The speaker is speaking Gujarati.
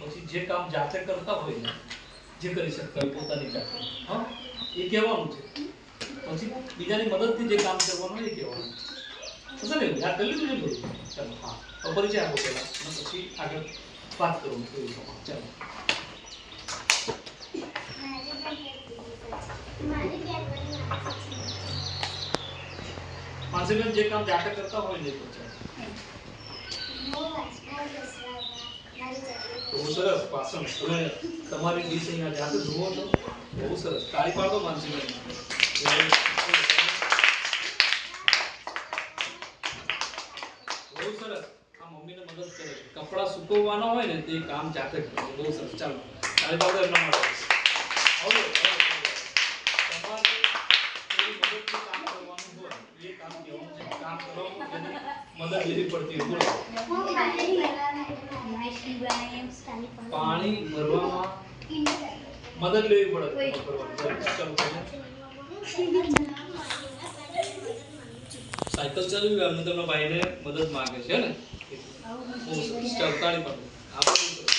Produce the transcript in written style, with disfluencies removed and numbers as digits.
પછી જે કામ જાતે કરતા હોય ને જે કરી શકતા હોય પોતાની જાતે હા એ કહેવાનું છે પછી બીજાની મદદથી જે કામ કરવાનું એ કહેવાનું સમજ ને યાદ કરી લીધું ને બધું ચાલો હા તો પરિચય આપો પહેલા અને પછી આગળ વાત કરું કોઈ ચાલો માનસીબેન જે કામ જાતે કરતા હોય ને બહુ સરસ પાસણ તમે તમારી ડીશ અહીંયા જાતે ધોવો છો બહુ સરસ તાળી પાડો માનસીબેન બહુ સરસ આ મમ્મીને મદદ કરે છે કપડાં સુકવવાના હોય ને તે કામ જાતે કરે બહુ સરસ ચાલો તાળી પાડો એમના માટે આવો તમારે કોઈ મદદથી કામ કરવાનું હોય એ કામ કેવું છે કામ કરવાનું જેને મદદ લેવી પડતી હોય પાણી ભરવામાં મદદ લેવી પડે સાયકલ ચલાવી એમને તમારા ભાઈને મદદ માંગે છે ને તાળી પાડો આપણે